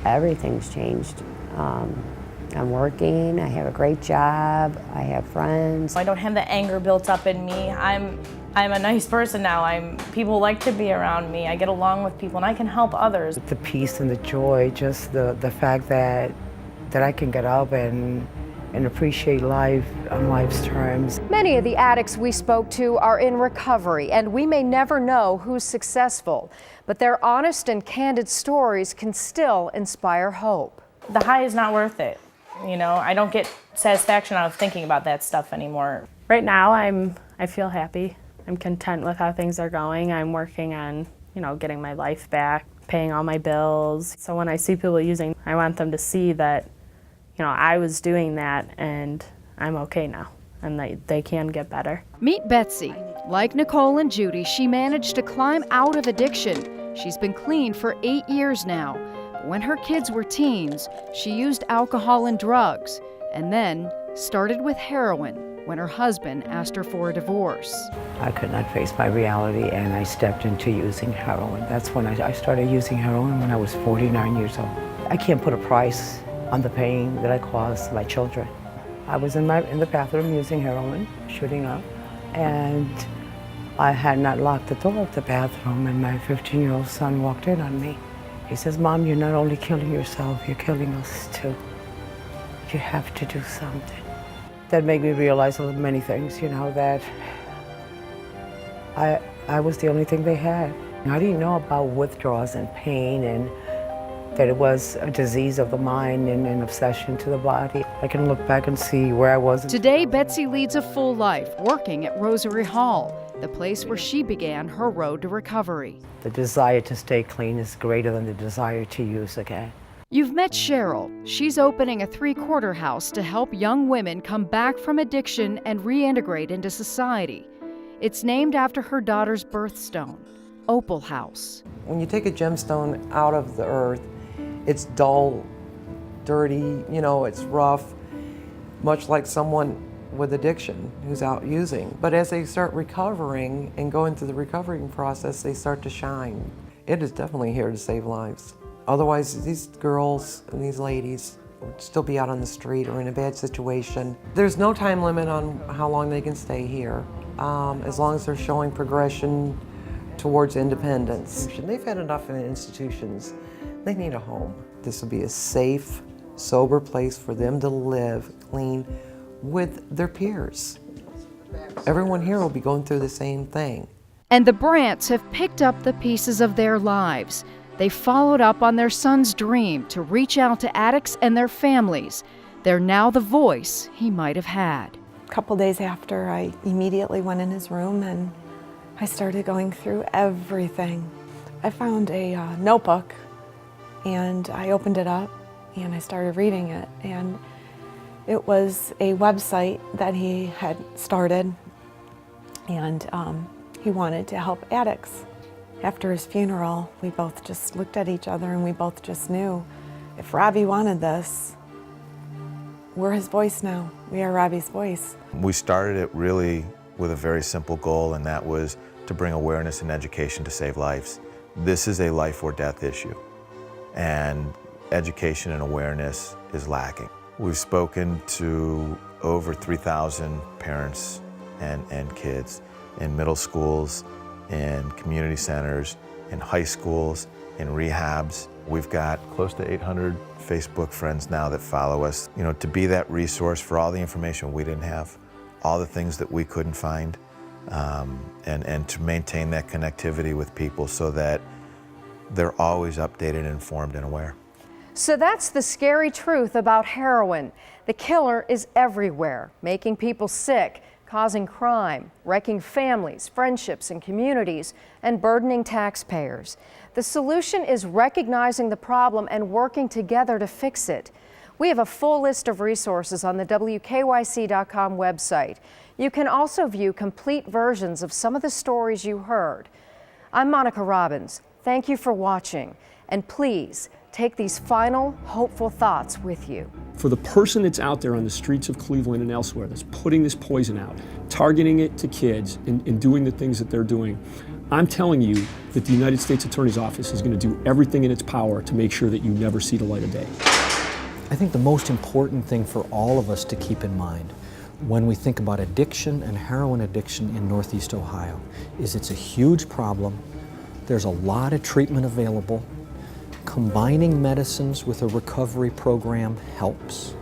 Everything's changed. I'm working, I have a great job, I have friends. I don't have the anger built up in me. I'm a nice person now. People like to be around me. I get along with people and I can help others. The peace and the joy, just the fact that I can get up and appreciate life on life's terms. Many of the addicts we spoke to are in recovery, and we may never know who's successful, but their honest and candid stories can still inspire hope. The high is not worth it. You know, I don't get satisfaction out of thinking about that stuff anymore. Right now, I feel happy. I'm content with how things are going. I'm working on, getting my life back, paying all my bills. So when I see people using, I want them to see that, I was doing that and I'm okay now and they can get better. Meet Betsy. Like Nicole and Judy, she managed to climb out of addiction. She's been clean for 8 years now. When her kids were teens, she used alcohol and drugs, and then started with heroin when her husband asked her for a divorce. I could not face my reality, and I stepped into using heroin. That's when I started using heroin when I was 49 years old. I can't put a price on the pain that I caused my children. I was in the bathroom using heroin, shooting up, and I had not locked the door of the bathroom, and my 15-year-old son walked in on me. He says, "Mom, you're not only killing yourself, you're killing us too. You have to do something." That made me realize many things, that I was the only thing they had. I didn't know about withdrawals and pain and that it was a disease of the mind and an obsession to the body. I can look back and see where I was. Today, Betsy leads a full life, working at Rosary Hall, the place where she began her road to recovery. The desire to stay clean is greater than the desire to use again. You've met Cheryl. She's opening a 3-quarter house to help young women come back from addiction and reintegrate into society. It's named after her daughter's birthstone, Opal House. When you take a gemstone out of the earth, it's dull, dirty, it's rough, much like someone with addiction who's out using. But as they start recovering and going through the recovering process, they start to shine. It is definitely here to save lives. Otherwise, these girls and these ladies would still be out on the street or in a bad situation. There's no time limit on how long they can stay here, as long as they're showing progression towards independence. They've had enough in the institutions. They need a home. This will be a safe, sober place for them to live clean with their peers. Everyone here will be going through the same thing. And the Brants have picked up the pieces of their lives. They followed up on their son's dream to reach out to addicts and their families. They're now the voice he might have had. A couple days after, I immediately went in his room and I started going through everything. I found a notebook and I opened it up and I started reading it. And it was a website that he had started, and he wanted to help addicts. After his funeral, we both just looked at each other and we both just knew if Robbie wanted this, we're his voice now. We are Robbie's voice. We started it really with a very simple goal, and that was to bring awareness and education to save lives. This is a life or death issue, and education and awareness is lacking. We've spoken to over 3,000 parents and kids in middle schools, in community centers, in high schools, in rehabs. We've got close to 800 Facebook friends now that follow us. To be that resource for all the information we didn't have, all the things that we couldn't find, and to maintain that connectivity with people so that they're always updated, informed, and aware. So that's the scary truth about heroin. The killer is everywhere, making people sick, causing crime, wrecking families, friendships, and communities, and burdening taxpayers. The solution is recognizing the problem and working together to fix it. We have a full list of resources on the WKYC.com website. You can also view complete versions of some of the stories you heard. I'm Monica Robbins. Thank you for watching, and please take these final hopeful thoughts with you. For the person that's out there on the streets of Cleveland and elsewhere that's putting this poison out, targeting it to kids and doing the things that they're doing, I'm telling you that the United States Attorney's Office is going to do everything in its power to make sure that you never see the light of day. I think the most important thing for all of us to keep in mind when we think about addiction and heroin addiction in Northeast Ohio is it's a huge problem. There's a lot of treatment available. Combining medicines with a recovery program helps,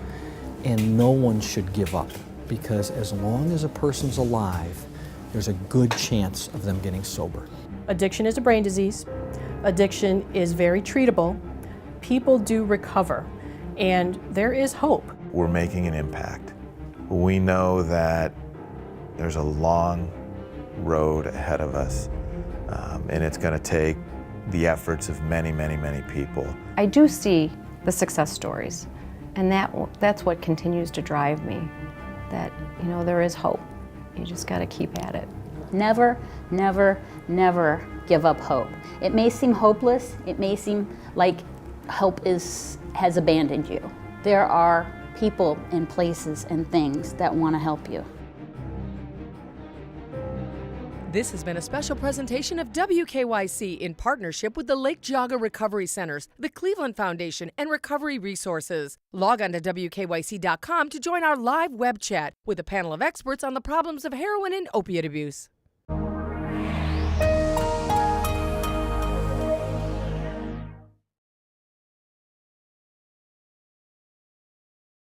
and no one should give up, because as long as a person's alive, there's a good chance of them getting sober. Addiction is a brain disease. Addiction is very treatable. People do recover, and there is hope. We're making an impact. We know that there's a long road ahead of us, and it's going to take the efforts of many, many, many people. I do see the success stories, and that's what continues to drive me, that, you know, there is hope. You just got to keep at it. Never, never, never give up hope. It may seem hopeless. It may seem like hope has abandoned you. There are people and places and things that want to help you. This has been a special presentation of WKYC in partnership with the Lake Geauga Recovery Centers, the Cleveland Foundation, and Recovery Resources. Log on to WKYC.com to join our live web chat with a panel of experts on the problems of heroin and opiate abuse.